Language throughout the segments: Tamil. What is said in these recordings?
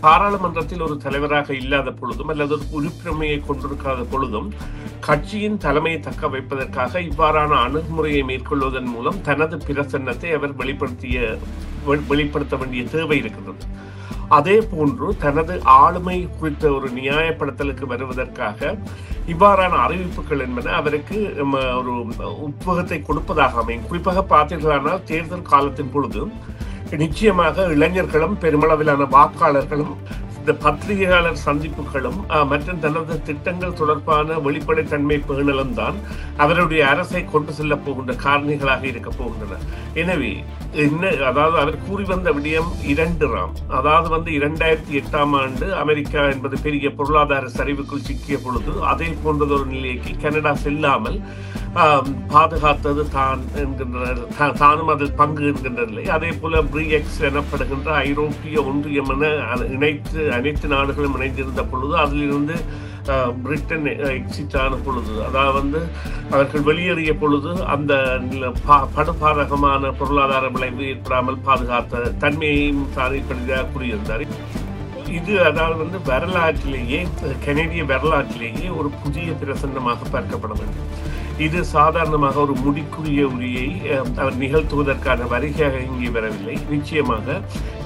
பாராளுமன்றத்தில் ஒரு தலைவராக இல்லாத பொழுதும் அல்லது ஒரு உறுப்பினரையை கொண்டிருக்காத பொழுதும் கட்சியின் தலைமையை தக்க வைப்பதற்காக இவ்வாறான அணுகுமுறையை மேற்கொள்வதன் மூலம் தனது பிரசன்னத்தை அவர் வெளிப்படுத்த வேண்டிய தேவை இருக்கின்றது. அதே போன்று தனது ஆளுமை குறித்த ஒரு நியாயப்படுத்தலுக்கு வருவதற்காக இவ்வாறான அறிவிப்புகள் என்பன அவருக்கு ஒரு உத்வேகத்தை கொடுப்பதாக அமையும். குறிப்பாக பார்த்தீர்களானால் தேர்தல் காலத்தின் பொழுது நிச்சயமாக இளைஞர்களும் பெருமளவிலான வாக்காளர்களும் இந்த பத்திரிகையாளர் சந்திப்புகளும் மற்றும் தனது திட்டங்கள் தொடர்பான வெளிப்படைத்தன்மை பேணலும் தான் அவருடைய அரசை கொண்டு செல்ல போகின்ற காரணிகளாக இருக்க போகின்றன. எனவே அதாவது அவர் கூறி வந்த விடயம் 2 ராம், அதாவது 2008ஆம் ஆண்டு அமெரிக்கா என்பது பெரிய பொருளாதார சரிவுக்குள் சிக்கிய பொழுது அதே போன்றதொரு நிலைக்கு கனடா செல்லாமல் பாதுகாத்தது தானும் அதில் பங்கு என்கின்ற நிலை. அதே போல பிரிஎக்ஸ் எனப்படுகின்ற ஐரோப்பிய ஒன்றியம் என அனைத்து நாடுகளும் இணைந்திருந்த பொழுது அதிலிருந்து பிரிட்டன் எக்ஸிட் ஆன பொழுது, அதாவது அவர்கள் வெளியேறிய பொழுது அந்த படுபாதகமான பொருளாதார விளைவு ஏற்படாமல் பாதுகாத்த தன்மையையும் கூறியிருந்தார். இது அதாவது வரலாற்றிலேயே கனேடிய வரலாற்றிலேயே ஒரு புதிய பிரசன்னமாக பார்க்கப்பட வேண்டும். இது சாதாரணமாக ஒரு முடிக்குரிய உரியை அவர் நிகழ்த்துவதற்கான வருகையாக இங்கே வரவில்லை. நிச்சயமாக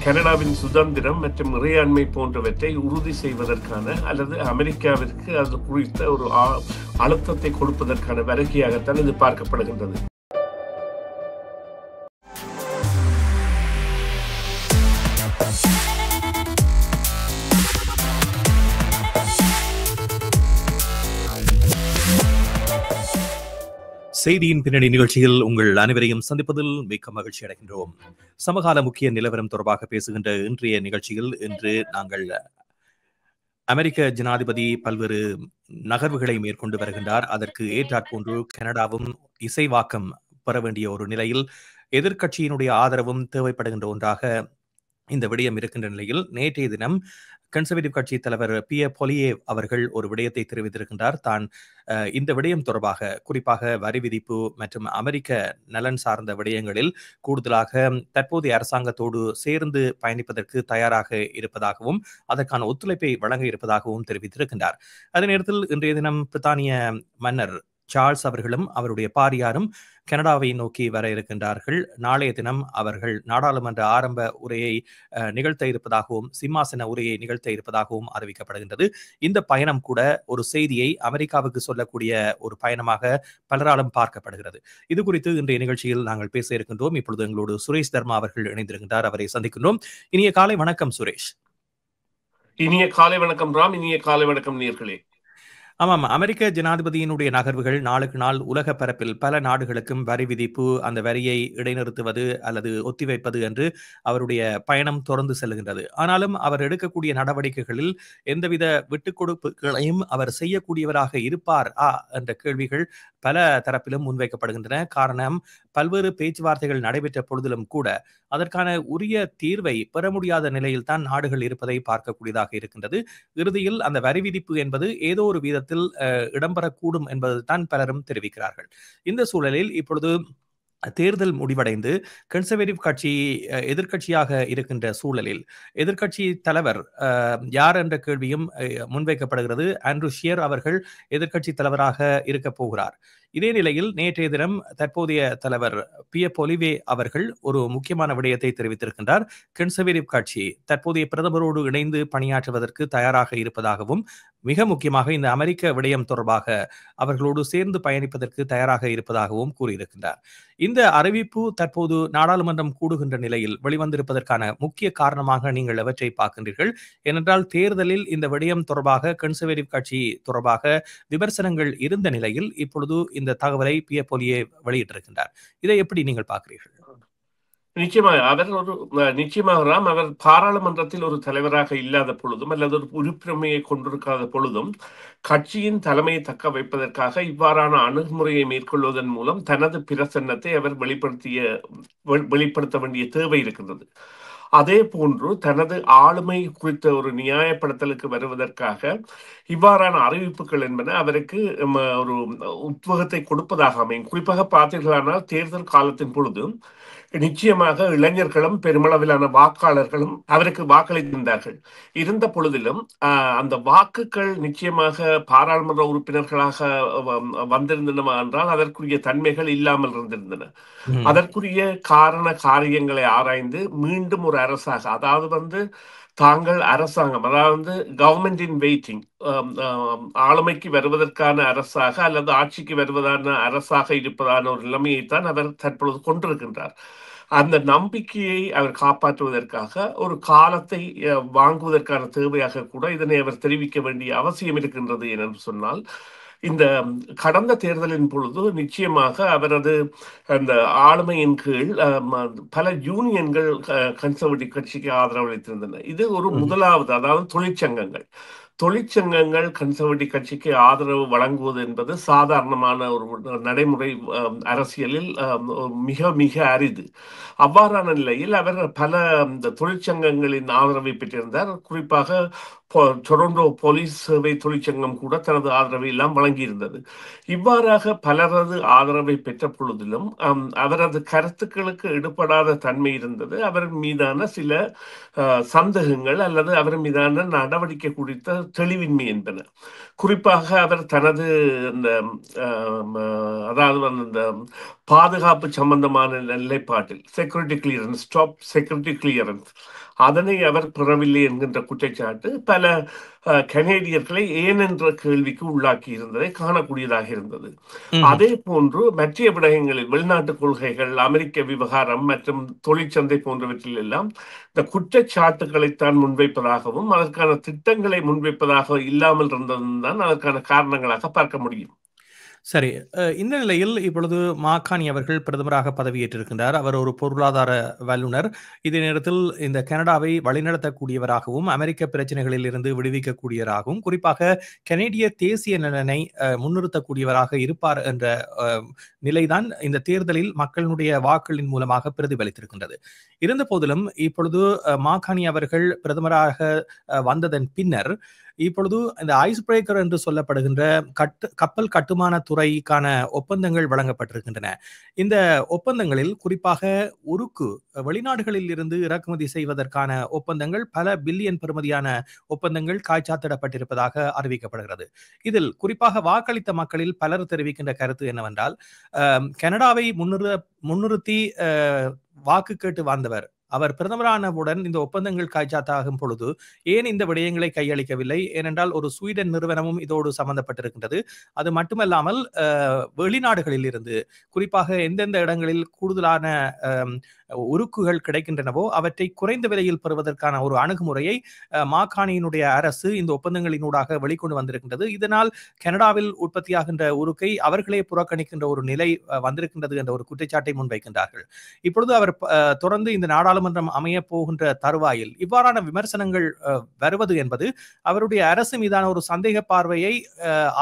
கனடாவின் சுதந்திரம் மற்றும் இறையாண்மை போன்றவற்றை உறுதி செய்வதற்கான அல்லது அமெரிக்காவிற்கு அது குறித்த ஒரு அழுத்தத்தை கொடுப்பதற்கான வருகையாகத்தான் இது பார்க்கப்படுகின்றது. செய்தியின் பின்னணி நிகழ்ச்சியில் உங்கள் அனைவரையும் சந்திப்பதில் மிக்க மகிழ்ச்சி அடைகின்றோம். சமகால முக்கிய நிலவரம் தொடர்பாக பேசுகின்ற இன்றைய நிகழ்ச்சியில் இன்று நாங்கள் அமெரிக்க ஜனாதிபதி பல்வேறு நகர்வுகளை மேற்கொண்டு வருகின்றார். அதற்கு ஏற்றாற்போன்று கனடாவும் இசைவாக்கம் பெற வேண்டிய ஒரு நிலையில் எதிர்க்கட்சியினுடைய ஆதரவும் தேவைப்படுகின்ற ஒன்றாக இந்த விடயம் இருக்கின்ற நிலையில் நேற்றைய தினம் கன்சர்வேட்டிவ் கட்சி தலைவர் பியர் பொலியேவ் அவர்கள் ஒரு விடயத்தை தெரிவித்திருக்கின்றார். தான் இந்த விடயம் தொடர்பாக குறிப்பாக வரி விதிப்பு மற்றும் அமெரிக்க நலன் சார்ந்த விடயங்களில் கூடுதலாக தற்போதைய அரசாங்கத்தோடு சேர்ந்து பயணிப்பதற்கு தயாராக இருப்பதாகவும் அதற்கான ஒத்துழைப்பை வழங்க இருப்பதாகவும் தெரிவித்திருக்கின்றார். அதே நேரத்தில் இன்றைய தினம் பிரித்தானிய மன்னர் சார்ல்ஸ் அவர்களும் அவருடைய பாரியாரும் கனடாவை நோக்கி வர இருக்கின்றார்கள். நாளைய தினம் அவர்கள் நாடாளுமன்ற ஆரம்ப உரையை நிகழ்த்த இருப்பதாகவும் சிம்மாசன உரையை நிகழ்த்த இருப்பதாகவும் அறிவிக்கப்படுகின்றது. இந்த பயணம் கூட ஒரு செய்தியை அமெரிக்காவுக்கு சொல்லக்கூடிய ஒரு பயணமாக பலராலும் பார்க்கப்படுகிறது. இது குறித்து இன்றைய நிகழ்ச்சியில் நாங்கள் பேச இருக்கின்றோம். இப்பொழுது எங்களோடு சுரேஷ் தர்மா அவர்கள் இணைந்திருக்கின்றார். அவரை சந்திக்கின்றோம். இனிய காலை வணக்கம் சுரேஷ். இனிய காலை வணக்கம் ராம். இனிய காலை வணக்கம் நேயர்களே. ஆமாம், அமெரிக்க ஜனாதிபதியினுடைய நகர்வுகள் நாளுக்கு நாள் உலக பரப்பில் பல நாடுகளுக்கும் வரி விதிப்பு, அந்த வரியை இடைநிறுத்துவது அல்லது ஒத்திவைப்பது என்று அவருடைய பயணம் தொடர்ந்து செல்கின்றது. ஆனாலும் அவர் எடுக்கக்கூடிய நடவடிக்கைகளில் எந்தவித விட்டுக் கொடுப்புகளையும் அவர் செய்யக்கூடியவராக இருப்பார் என்ற கேள்விகள் பல தரப்பிலும் முன்வைக்கப்படுகின்றன. காரணம், பல்வேறு பேச்சுவார்த்தைகள் நடைபெற்ற பொழுதிலும் கூட அதற்கான உரிய தீர்வை பெற முடியாத நிலையில் தான் நாடுகள் இருப்பதை பார்க்கக்கூடியதாக இருக்கின்றது. இறுதியில் அந்த வரி விதிப்பு என்பது ஏதோ ஒரு வீதத்தில் இடம்பெறக்கூடும் என்பதுதான் பலரும் தெரிவிக்கிறார்கள். இந்த சூழலில் இப்பொழுது தேர்தல் முடிவடைந்து கன்சர்வேட்டிவ் கட்சி எதிர்க்கட்சியாக இருக்கின்ற சூழலில் எதிர்க்கட்சி தலைவர் யார் என்ற கேள்வியும் முன்வைக்கப்படுகிறது. ஆண்ட்ரூ ஷியர் அவர்கள் எதிர்க்கட்சி தலைவராக இருக்க போகிறார். இதே நிலையில் நேற்றைய தினம் தற்போதைய தலைவர் பியர் பொலிவே அவர்கள் ஒரு முக்கியமான விடயத்தை தெரிவித்திருக்கின்றார். கன்சர்வேட்டிவ் கட்சி தற்போதைய பிரதமரோடு இணைந்து பணியாற்றுவதற்கு தயாராக இருப்பதாகவும் மிக முக்கியமாக இந்த அமெரிக்க விடயம் தொடர்பாக அவர்களோடு சேர்ந்து பயணிப்பதற்கு தயாராக இருப்பதாகவும் கூறியிருக்கின்றார். இந்த அறிவிப்பு தற்போது நாடாளுமன்றம் கூடுகின்ற நிலையில் வெளிவந்திருப்பதற்கான முக்கிய காரணமாக நீங்கள் எவற்றை பார்க்கின்றீர்கள்? ஏனென்றால் தேர்தலில் இந்த விடயம் தொடர்பாக கன்சர்வேட்டிவ் கட்சி தொடர்பாக விமர்சனங்கள் இருந்த நிலையில் இப்பொழுது இந்த தகவலை பியர் பொலியே வெளியிட்டிருக்கின்றார். இதை எப்படி நீங்கள் பார்க்கிறீர்கள்? நிச்சயமாக ராம், அவர் பாராளுமன்றத்தில் ஒரு தலைவராக இல்லாத பொழுதும் அல்லது ஒரு உறுப்பினரையை கொண்டிருக்காத பொழுதும் கட்சியின் தலைமையை தக்க வைப்பதற்காக இவ்வாறான அணுகுமுறையை மேற்கொள்வதன் மூலம் தனது பிரசன்னத்தை அவர் வெளிப்படுத்த வேண்டிய தேவை இருக்கின்றது. அதே போன்று தனது ஆளுமை குறித்த ஒரு நியாயப்படுத்தலுக்கு வருவதற்காக இவ்வாறான அறிவிப்புகள் என்பன அவருக்கு ஒரு உத்வேகத்தை கொடுப்பதாக அமையும். குறிப்பாக பார்த்தீர்களானால் தேர்தல் காலத்தின் பொழுது நிச்சயமாக இளைஞர்களும் பெருமளவிலான வாக்காளர்களும் அவருக்கு வாக்களித்திருந்தார்கள். இருந்த பொழுதிலும் அந்த வாக்குகள் நிச்சயமாக பாராளுமன்ற உறுப்பினர்களாக வந்திருந்தன என்றால் அதற்குரிய தன்மைகள் இல்லாமல் இருந்திருந்தன. அதற்குரிய காரண காரியங்களை ஆராய்ந்து மீண்டும் ஒரு அரசாக, அதாவது தாங்கள் அரசாங்கம், அதாவது கவர்மெண்ட் இன் வெயிட்டிங், ஆளுமைக்கு வருவதற்கான அரசாக அல்லது ஆட்சிக்கு வருவதான அரசாக இருப்பதான ஒரு நிலைமையைத்தான் அவர் தற்பொழுது கொண்டிருக்கின்றார். அந்த நம்பிக்கையை அவர் காப்பாற்றுவதற்காக ஒரு காலத்தை வாங்குவதற்கான தேவையாக கூட இதனை அவர் தெரிவிக்க வேண்டிய அவசியம் இருக்கின்றது என்று சொன்னால், இந்த கடந்த தேர்தலின் பொழுது நிச்சயமாக அவரது அந்த ஆளுமையின் கீழ் பல யூனியன்கள் கன்சர்வேட்டிவ் கட்சிக்கு ஆதரவு அளித்திருந்தன. இது ஒரு முதலாவது, அதாவது தொழிற்சங்கங்கள் கன்சர்வேட்டிவ் கட்சிக்கு ஆதரவு வழங்குவது என்பது சாதாரணமான ஒரு நடைமுறை அரசியலில் மிக மிக அரிது. அவ்வாறான நிலையில் அவர் பல தொழிற்சங்கங்களின் ஆதரவை பெற்றிருந்தார். குறிப்பாக டொரண்டோ போலீஸ் சேவை தொழிற்சங்கம் கூட தனது ஆதரவை எல்லாம் வழங்கியிருந்தது. இவ்வாறாக பலரது ஆதரவை பெற்ற பொழுதிலும் அவரது கருத்துக்களுக்கு எடுபடாத தன்மை இருந்தது. அவர் மீதான சில சந்தேகங்கள் அல்லது அவர் மீதான நடவடிக்கை குறித்த தெளிவின்மை என்பன. குறிப்பாக அவர் தனது இந்த அதாவது இந்த பாதுகாப்பு சம்பந்தமான நிலைப்பாட்டில் security clearance, stop security clearance, அதனை அவர் பெறவில்லை என்கின்ற குற்றச்சாட்டு பல கனேடியர்களை ஏன் என்ற கேள்விக்கு உள்ளாக்கி இருந்ததை காணக்கூடியதாக இருந்தது. அதே போன்று மற்ற விடயங்களில் வெளிநாட்டு கொள்கைகள், அமெரிக்க விவகாரம் மற்றும் தொழிற்சந்தை போன்றவற்றில் எல்லாம் இந்த குற்றச்சாட்டுகளைத்தான் முன்வைப்பதாகவும் அதற்கான திட்டங்களை முன்வைப்பதாக இல்லாமல் இருந்ததும் தான் அதற்கான காரணங்களாக பார்க்க முடியும். சரி, இந்த நிலையில் இப்பொழுது மாகாணி அவர்கள் பிரதமராக பதவியேற்றிருக்கின்றார். அவர் ஒரு பொருளாதார வல்லுநர். இதே நேரத்தில் இந்த கனடாவை வழிநடத்தக்கூடியவராகவும் அமெரிக்க பிரச்சனைகளில் இருந்து விடுவிக்கக்கூடியவராகவும் குறிப்பாக கனேடிய தேசிய நலனை முன்னிறுத்தக்கூடியவராக இருப்பார் என்ற நிலைதான் இந்த தேர்தலில் மக்களுடைய வாக்களின் மூலமாக பிரதிபலித்திருக்கின்றது. இருந்த போதிலும் இப்பொழுது மாகாணி அவர்கள் பிரதமராக வந்ததன் பின்னர் இப்பொழுது இந்த ஐஸ் பிரேக்கர் என்று சொல்லப்படுகின்ற கப்பல் கட்டுமான துறைக்கான ஒப்பந்தங்கள் வழங்கப்பட்டிருக்கின்றன. இந்த ஒப்பந்தங்களில் குறிப்பாக உருக்கு வெளிநாடுகளில் இருந்து இறக்குமதி செய்வதற்கான ஒப்பந்தங்கள் பல பில்லியன் பெறுமதியான ஒப்பந்தங்கள் காய்ச்சாத்திடப்பட்டிருப்பதாக அறிவிக்கப்படுகிறது. இதில் குறிப்பாக வாக்களித்த மக்களில் பலர் தெரிவிக்கின்ற கருத்து என்னவென்றால், கனடாவை முன்னிறுத்தி வாக்கு கேட்டு வந்தவர் அவர் பிரதமரானவுடன் இந்த ஒப்பந்தங்கள் காய்ச்சாத்தாகும் பொழுது ஏன் இந்த விடயங்களை கையளிக்கவில்லை? ஏனென்றால் ஒரு ஸ்வீடன் நிறுவனமும் இதோடு சம்பந்தப்பட்டிருக்கின்றது. அது மட்டுமல்லாமல் வெளிநாடுகளில் இருந்து குறிப்பாக எந்தெந்த இடங்களில் கூடுதலான உருக்குகள் கிடைக்கின்றனவோ அவற்றை குறைந்த விலையில் பெறுவதற்கான ஒரு அணுகுமுறையை மாகாணியினுடைய அரசு இந்த ஒப்பந்தங்களினூடாக வெளிக்கொண்டு வந்திருக்கின்றது. இதனால் கனடாவில் உற்பத்தியாகின்ற உருக்கை அவர்களே புறக்கணிக்கின்ற ஒரு நிலை வந்திருக்கின்றது என்ற ஒரு குற்றச்சாட்டை முன்வைக்கின்றார்கள். இப்பொழுது அவர் தொடர்ந்து இந்த நாடாளுமன்றம் அமைய போகின்ற தருவாயில் இவ்வாறான விமர்சனங்கள் வருவது என்பது அவருடைய அரசு மீதான ஒரு சந்தேக பார்வையை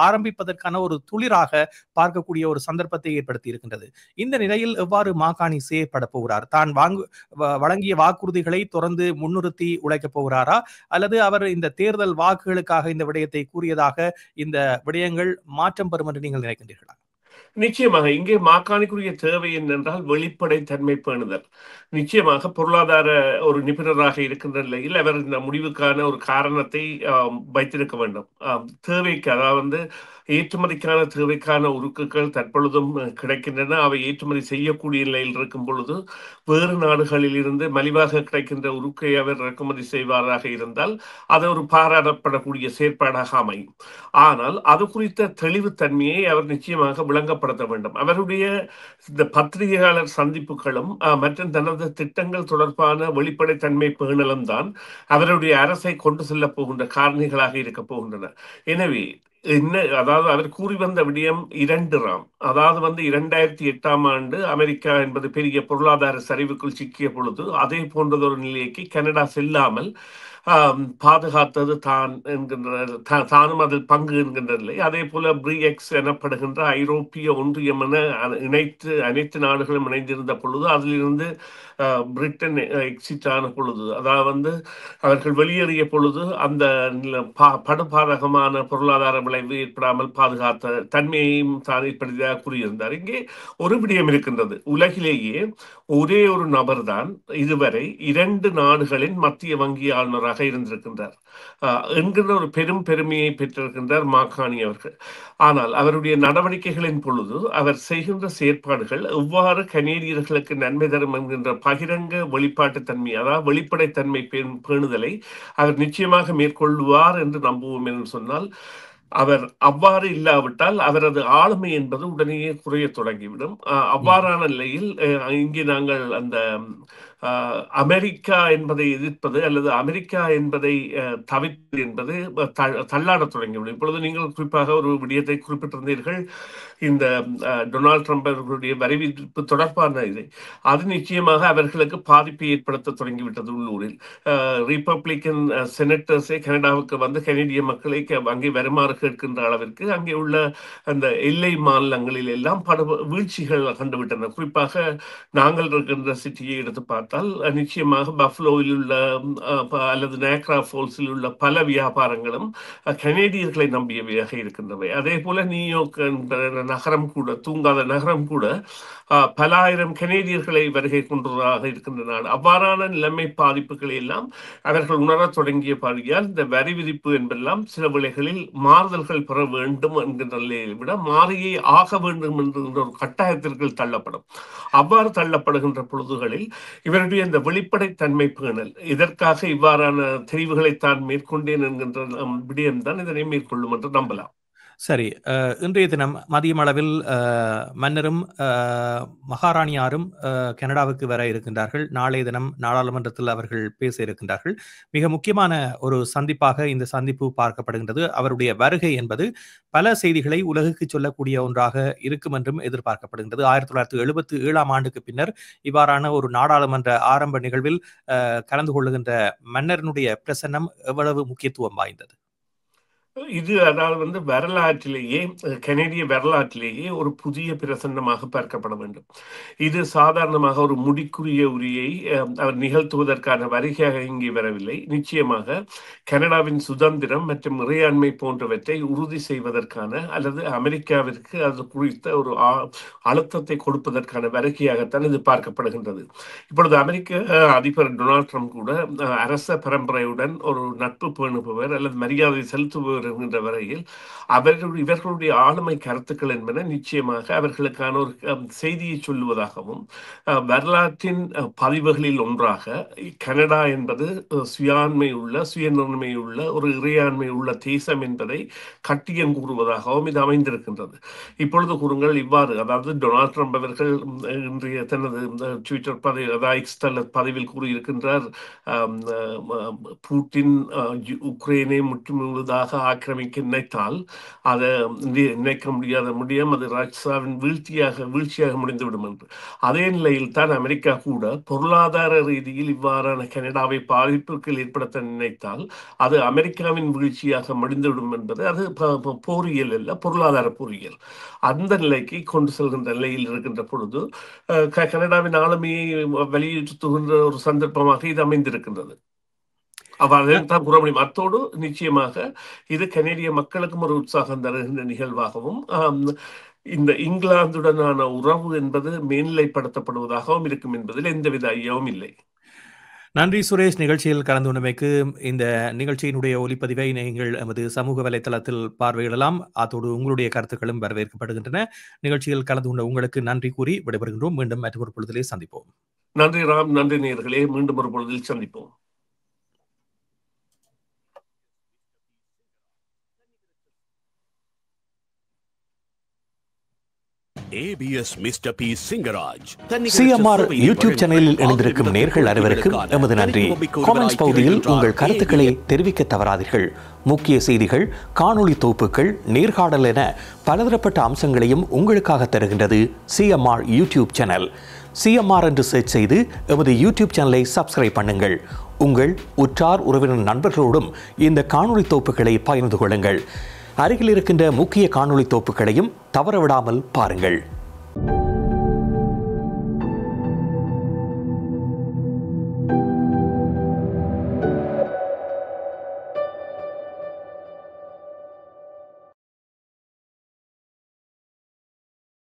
ஆரம்பிப்பதற்கான ஒரு துளிராக பார்க்கக்கூடிய ஒரு சந்தர்ப்பத்தை ஏற்படுத்தி இருக்கின்றது. இந்த நிலையில் எவ்வாறு மாகாணி செயற்பட போகிறார்? தான் வழங்கிய வாக்குறுதிகளை தொடர்ந்து முன்னிறுத்தி உழைக்கப் போகிறாரா, அல்லது அவர் இந்த தேர்தல் வாக்குகளுக்காக இந்த விடயத்தை கூறியதாக இந்த விடயங்கள் மாற்றம் பெறும் என்று நீங்கள் நினைக்கின்றீர்களா? நிச்சயமாக இங்கே மாகாணிக்குரிய தேவை என்னென்றால் வெளிப்படை தன்மை பேணுதல். நிச்சயமாக பொருளாதார ஒரு நிபுணராக இருக்கின்ற நிலையில் அவர் இந்த முடிவுக்கான ஒரு காரணத்தை வைத்திருக்க வேண்டும். தேவைக்கு, அதாவது ஏற்றுமதிக்கான தேவைக்கான உருக்குகள் தற்பொழுதும் கிடைக்கின்றன. அவை ஏற்றுமதி செய்யக்கூடிய நிலையில் இருக்கும் பொழுது வேறு நாடுகளில் இருந்து மலிவாக கிடைக்கின்ற உருக்கை அவர் இறக்குமதி செய்வாராக இருந்தால் அது ஒரு பாராட்டப்படக்கூடிய செயற்பாடாக அமையும். ஆனால் அது குறித்த தெளிவுத்தன்மையை அவர் நிச்சயமாக விளங்கப்படுத்த வேண்டும். அவருடைய இந்த பத்திரிகையாளர் சந்திப்புகளும் மற்றும் தனது திட்டங்கள் தொடர்பான வெளிப்படைத்தன்மை பேணலும் தான் அவருடைய அரசை கொண்டு செல்ல போகின்ற காரணிகளாக இருக்க போகின்றன. எனவே அதாவது அவர் கூறி வந்த விடயம் 2 ராம், அதாவது 2008ஆம் ஆண்டு அமெரிக்கா என்பது பெரிய பொருளாதார சரிவுக்குள் சிக்கிய பொழுது அதே போன்றதொரு நிலைக்கு கனடா செல்லாமல் பாதுகாத்தது தான் என்கின்ற தானும் அதில் பங்கு என்கின்ற நிலை. அதே போல பிரிஎக்ஸ் எனப்படுகின்ற ஐரோப்பிய ஒன்றியம் என இணைத்து அனைத்து நாடுகளும் இணைந்திருந்த பொழுது அதிலிருந்து பிரிட்டன் எக்ஸிட் ஆன பொழுது, அதாவது அவர்கள் வெளியேறிய பொழுது அந்த படுபாதகமான பொருளாதார விளைவு ஏற்படாமல் பாதுகாத்த தன்மையையும் தான் இப்படியாக கூறியிருந்தார். இங்கே ஒரு விடயம் இருக்கின்றது. உலகிலேயே ஒரே ஒரு நபர் தான் இதுவரை 2 நாடுகளின் மத்திய வங்கி ஆளுநராக இருந்திருக்கின்றார் என்கின்ற ஒரு பெருமையை பெற்றிருக்கின்றார் மாகாணி அவர்கள். ஆனால் அவருடைய நடவடிக்கைகளின் பொழுது அவர் செய்கின்ற செயற்பாடுகள் எவ்வாறு கனேடியர்களுக்கு நன்மை தரும் என்கின்ற பகிரங்க வெளிப்பாட்டுத்தன்மை, அதாவது வெளிப்படைத்தன்மை பேணுதலை அவர் நிச்சயமாக மேற்கொள்வார் என்று நம்புவோம் என்று சொன்னால், அவர் அவ்வாறு இல்லாவிட்டால் அவரது ஆளுமை என்பது உடனேயே குறைய தொடங்கிவிடும். அவ்வாறான நிலையில் இங்கே நாங்கள் அந்த அமெரிக்கா என்பதை எதிர்ப்பது அல்லது அமெரிக்கா என்பதை தவிர்ப்பது என்பது தள்ளாட தொடங்கிவிடும். இப்பொழுது நீங்கள் குறிப்பாக ஒரு விடயத்தை குறிப்பிட்டிருந்தீர்கள், இந்த டொனால்ட் ட்ரம்ப் அவர்களுடைய வரி விதிப்பு தொடர்பான இது அது நிச்சயமாக அவர்களுக்கு பாதிப்பை ஏற்படுத்த தொடங்கிவிட்டது. உள்ளூரில் ரிப்பப்ளிக்கன் செனட்டர்ஸே கனடாவுக்கு வந்து கனேடிய மக்களை அங்கே வருமாறு கேட்கின்ற அளவிற்கு அங்கே உள்ள அந்த எல்லை மாநிலங்களில் எல்லாம் வீழ்ச்சிகள் கண்டுவிட்டன. குறிப்பாக நாங்கள் இருக்கின்ற சிட்டியை எடுத்து பார்த்தால் நிச்சயமாக பஃப்லோவில் உள்ள அல்லது நயக்ரா ஃபால்ஸில் உள்ள பல வியாபாரங்களும் கனேடியர்களை நம்பியவையாக இருக்கின்றவை. அதே போல நியூயார்க் நகரம் கூட, தூங்காத நகரம் கூட பல ஆயிரம் கனேடியர்களை வருகை கொண்டதாக இருக்கின்ற நாடு. அவ்வாறான நிலைமை பாதிப்புகளை எல்லாம் அவர்கள் உணரத் தொடங்கிய பாடியால் இந்த வரி விதிப்பு என்பதெல்லாம் சில வேளைகளில் மாறுதல்கள் பெற வேண்டும் என்கின்ற நிலையை விட மாறியே ஆக வேண்டும் என்கின்ற ஒரு கட்டாயத்திற்கு தள்ளப்படும். அவ்வாறு தள்ளப்படுகின்ற பொழுதுகளில் இவருடைய இந்த வெளிப்படைத்தன்மை பேணல், இதற்காக இவ்வாறான தெரிவுகளை தான் மேற்கொண்டேன் என்கின்ற விடயம்தான் இதனை மேற்கொள்ளும் என்று நம்பலாம். சரி, இன்றைய தினம் மதியம் அளவில் மன்னரும் மகாராணியாரும் கனடாவுக்கு வர இருக்கின்றார்கள். நாளைய தினம் நாடாளுமன்றத்தில் அவர்கள் பேச இருக்கின்றார்கள். மிக முக்கியமான ஒரு சந்திப்பாக இந்த சந்திப்பு பார்க்கப்படுகின்றது. அவருடைய வருகை என்பது பல செய்திகளை உலகுக்கு சொல்லக்கூடிய ஒன்றாக இருக்கும் என்றும் எதிர்பார்க்கப்படுகின்றது. 1977ஆம் ஆண்டுக்கு பின்னர் இவ்வாறான ஒரு நாடாளுமன்ற ஆரம்ப நிகழ்வில் கலந்து கொள்ளுகின்ற மன்னரனுடைய பிரசன்னம் எவ்வளவு முக்கியத்துவம் வாய்ந்தது? இது அதாவது வரலாற்றிலேயே, கனேடிய வரலாற்றிலேயே ஒரு புதிய பிரசன்னமாக பார்க்கப்பட வேண்டும். இது சாதாரணமாக ஒரு முடிக்குரிய உரியை அவர் நிகழ்த்துவதற்கான வருகையாக இங்கே வரவில்லை. நிச்சயமாக கனடாவின் சுதந்திரம் மற்றும் இறையாண்மை போன்றவற்றை உறுதி செய்வதற்கான அல்லது அமெரிக்காவிற்கு அது குறித்த ஒரு அழுத்தத்தை கொடுப்பதற்கான வருகையாகத்தான் இது பார்க்கப்படுகின்றது. இப்பொழுது அமெரிக்க அதிபர் டொனால்ட் ட்ரம்ப் கூட அரச பரம்பரையுடன் ஒரு நட்பு பேணுபவர் அல்லது மரியாதை செலுத்துபவர் என்கின்ற வரையில் இவர்களுடைய ஆளுமை கருத்துக்கள் என்பன நிச்சயமாக அவர்களுக்கான ஒரு செய்தியை சொல்லுவதாகவும், வரலாற்றின் பதிவுகளில் ஒன்றாக கனடா என்பது சுயாண்மை உள்ள, சுயநிர்ணமை உள்ள, ஒரு இறையாண்மை உள்ள தேசம் என்பதை கட்டியம் கூறுவதாகவும் இது அமைந்திருக்கின்றது. இப்பொழுது கூறுங்கள் இவ்வாறு, அதாவது டொனால்ட் ட்ரம்ப் அவர்கள் இன்றைய தனது ட்விட்டர் பதிவில் கூறியிருக்கின்றார், பூட்டின் உக்ரைனை முற்றுமுழுதாக ஆக்கிரமிக்க நினைத்தால் அதை நினைக்க முடியும், அது ரஷ்யாவின் வீழ்ச்சியாக முடிந்துவிடும் என்று. அதே நிலையில் தான் அமெரிக்கா கூட பொருளாதார ரீதியில் இவ்வாறான கனடாவை பாதிப்புகள் ஏற்படுத்த நினைத்தால் அது அமெரிக்காவின் வீழ்ச்சியாக முடிந்துவிடும் என்பது அது போரியல் அல்ல, பொருளாதார போரியல். அந்த நிலைக்கு கொண்டு செல்கின்ற நிலையில் இருக்கின்ற பொழுது கனடாவின் ஆளுமையை வலியுறுத்துகின்ற ஒரு சந்தர்ப்பமாக இது அமைந்திருக்கின்றது. அவ்வாறுதான் கூற முடியும். அத்தோடு நிச்சயமாக இது கனேடிய மக்களுக்கும் ஒரு உற்சாகம் தருகின்ற நிகழ்வாகவும், இந்த இங்கிலாந்துடனான உறவு என்பது மேன்நிலைப்படுத்தப்படுவதாகவும் இருக்கும் என்பதில் எந்தவித ஐயமும் இல்லை. நன்றி சுரேஷ், நிகழ்ச்சியில் கலந்து கொண்டமைக்கு. இந்த நிகழ்ச்சியினுடைய ஒலிப்பதிவை நீங்கள் எமது சமூக வலைதளத்தில் பார்வையிடலாம். அதோடு உங்களுடைய கருத்துக்களும் வரவேற்கப்படுகின்றன. நிகழ்ச்சியில் கலந்து கொண்ட உங்களுக்கு நன்றி கூறி விடைபெறுகின்றோம். மீண்டும் மற்றொரு பொழுதிலே சந்திப்போம். நன்றி ராம், நன்றி நேயர்களே, மீண்டும் ஒரு பொழுதில் சந்திப்போம். ABS Mr. P. Singaraj. CMR YouTube சேனலில் இணைந்திருக்கும் நேயர்கள் அனைவருக்கும் எமது நன்றி. காமெண்ட்ஸ் பகுதியில் உங்கள் கருத்துக்களை தெரிவிக்க தவறாதீர்கள். முக்கிய செய்திகள், காணொளி தொகுப்புகள், நேர்காணல் என பலதரப்பட்ட அம்சங்களையும் உங்களுக்காக தருகின்றது CMR யூடியூப் சேனல். CMR என்று சர்ச் செய்து எமது யூடியூப் சேனலை சப்ஸ்கிரைப் பண்ணுங்கள். உங்கள் உற்றார் உறவினர் நண்பர்களோடும் இந்த காணொளி தொகுப்புகளை பகிர்ந்து கொள்ளுங்கள். அருகில் இருக்கின்ற முக்கிய காணொளி தொகுப்புகளையும் தவறவிடாமல் பாருங்கள்.